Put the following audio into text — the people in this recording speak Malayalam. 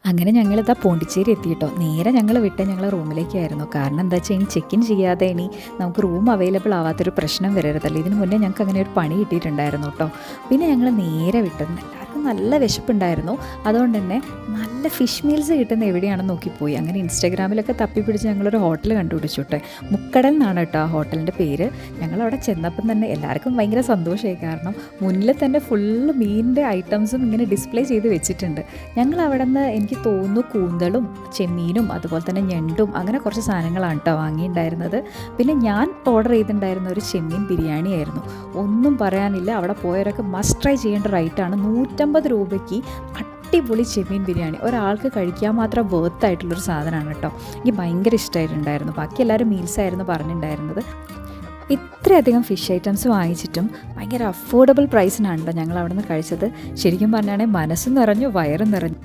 അങ്ങനെ ഞങ്ങളിതാ പോണ്ടിച്ചേരി എത്തിയിട്ടോ. നേരെ ഞങ്ങൾ ഞങ്ങളെ റൂമിലേക്കായിരുന്നു. കാരണം എന്താ വെച്ചാൽ ഇനി ചെക്ക് ഇൻ ചെയ്യാതെ ഇനി നമുക്ക് റൂം അവൈലബിൾ ആവാത്തൊരു പ്രശ്നം വരരുതല്ലോ. ഇതിന് മുന്നേ ഞങ്ങൾക്ക് അങ്ങനെ ഒരു പണി കിട്ടിയിട്ടുണ്ടായിരുന്നു കേട്ടോ. പിന്നെ ഞങ്ങൾ നേരെ വിട്ടത്. എല്ലാവർക്കും നല്ല വിശപ്പുണ്ടായിരുന്നു. അതുകൊണ്ട് തന്നെ നല്ല ഫിഷ് മീൽസ് കിട്ടുന്ന എവിടെയാണെന്ന് നോക്കിപ്പോയി. അങ്ങനെ ഇൻസ്റ്റാഗ്രാമിലൊക്കെ തപ്പിപ്പിടിച്ച് ഞങ്ങളൊരു ഹോട്ടൽ കണ്ടുപിടിച്ചു കേട്ടോ. മുക്കടൽ എന്നാണ് കേട്ടോ ആ ഹോട്ടലിൻ്റെ പേര്. ഞങ്ങളവിടെ ചെന്നപ്പം തന്നെ എല്ലാവർക്കും ഭയങ്കര സന്തോഷമായി. കാരണം മുന്നിൽ തന്നെ ഫുള്ള് മീനിൻ്റെ ഐറ്റംസും ഇങ്ങനെ ഡിസ്പ്ലേ ചെയ്ത് വെച്ചിട്ടുണ്ട്. ഞങ്ങൾ അവിടെ നിന്ന് എനിക്ക് തോന്നുന്നു കൂന്തളും ചെമ്മീനും അതുപോലെ തന്നെ ഞണ്ടും അങ്ങനെ കുറച്ച് സാധനങ്ങളാണ് കേട്ടോ വാങ്ങിയിട്ടുണ്ടായിരുന്നത്. പിന്നെ ഞാൻ ഓർഡർ ചെയ്തിട്ടുണ്ടായിരുന്ന ഒരു ചെമ്മീൻ ബിരിയാണി ആയിരുന്നു. ഒന്നും പറയാനില്ല, അവിടെ പോയവരൊക്കെ മസ്റ്റ് ട്രൈ ചെയ്യേണ്ട റൈറ്റാണ്. 150 രൂപയ്ക്ക് അടിപൊളി ചെമ്മീൻ ബിരിയാണി. ഒരാൾക്ക് കഴിക്കാൻ മാത്രം വേർത്തായിട്ടുള്ളൊരു സാധനമാണ് കേട്ടോ. എനിക്ക് ഭയങ്കര ഇഷ്ടമായിട്ടുണ്ടായിരുന്നു. ബാക്കി എല്ലാവരും മീൽസായിരുന്നു പറഞ്ഞിട്ടുണ്ടായിരുന്നത്. ഇത്രയധികം ഫിഷ് ഐറ്റംസ് വാങ്ങിച്ചിട്ടും ഭയങ്കര അഫോർഡബിൾ പ്രൈസിനാണ് കേട്ടോ ഞങ്ങൾ അവിടെ നിന്ന് കഴിച്ചത്. ശരിക്കും പറഞ്ഞാണെങ്കിൽ മനസ്സും നിറഞ്ഞു വയറും നിറഞ്ഞു.